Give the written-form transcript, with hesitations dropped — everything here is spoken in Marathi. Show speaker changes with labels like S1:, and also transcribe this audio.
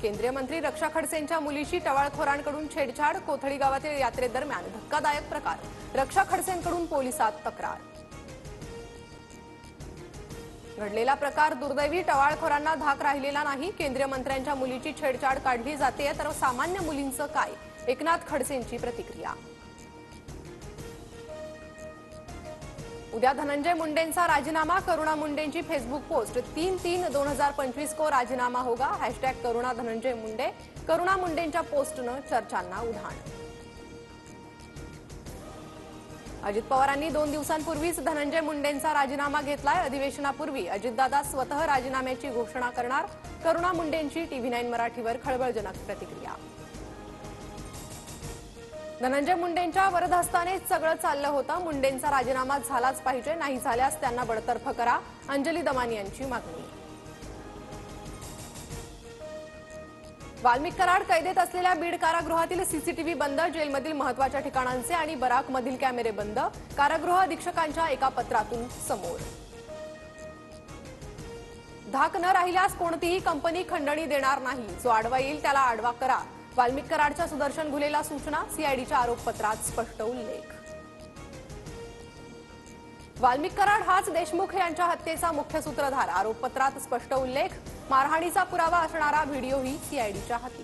S1: केंद्रीय मंत्री रक्षा खडसेंच्या मुलीची टवाळखोरांकडून छेडछाड, कोथळी गावातील यात्रेदरम्यान धक्कादायक प्रकार, रक्षा खडसेंकडून पोलिसात तक्रार। घडलेला प्रकार दुर्दैवी, टवाळखोरांना धाक राहिलेला नाही। केंद्रीय मंत्र्यांच्या मुलीची छेडछाड काढली जाते तर सामान्य मुलींचं काय? एकनाथ खडसेंची प्रतिक्रिया। उद्या धनंजय मुंडेंचा राजीनामा, करुणा मुंडेंची फेसबुक पोस्ट। 3/3/2025 को राजीनामा होगा, #करुणा धनंजय मुंडे। करुणा मुंडेंच्या पोस्टनं चर्चांना उधाण। अजित पवारांनी 2 दिवसांपूर्वीच धनंजय मुंडेंचा राजीनामा घेतलाय। अधिवेशनापूर्वी अजितदादा स्वतः राजीनाम्याची घोषणा करणार, करुणा मुंडेंची TV9 मराठीवर खळबळजनक प्रतिक्रिया। धनंजय मुंडेंच्या वरदहस्तानेच सगळं चाललं होतं। मुंडेंचा राजीनामा झालाच पाहिजे, नाही झाल्यास त्यांना बडतर्फ करा, अंजली दमानी यांची मागणी। वाल्मिक कराड कैदेत असलेल्या बीड कारागृहातील सीसीटीव्ही बंद, जेलमधील महत्त्वाच्या ठिकाणांचे आणि बराकमधील कॅमेरे बंद, कारागृह अधीक्षकांच्या एका पत्रातून समोर। धाक न राहिल्यास कोणतीही कंपनी खंडणी देणार नाही, जो आडवा येईल त्याला आडवा करा, वाल्मिक कराडच्या सुदर्शन घुलेला सूचना, सीआयडीच्या आरोपपत्रात स्पष्ट उल्लेख। वाल्मिक कराड हाच देशमुख यांच्या हत्येचा मुख्य सूत्रधार, आरोपपत्रात स्पष्ट उल्लेख। मारहाणीचा पुरावा असणारा व्हिडिओही सीआयडीच्या हाती।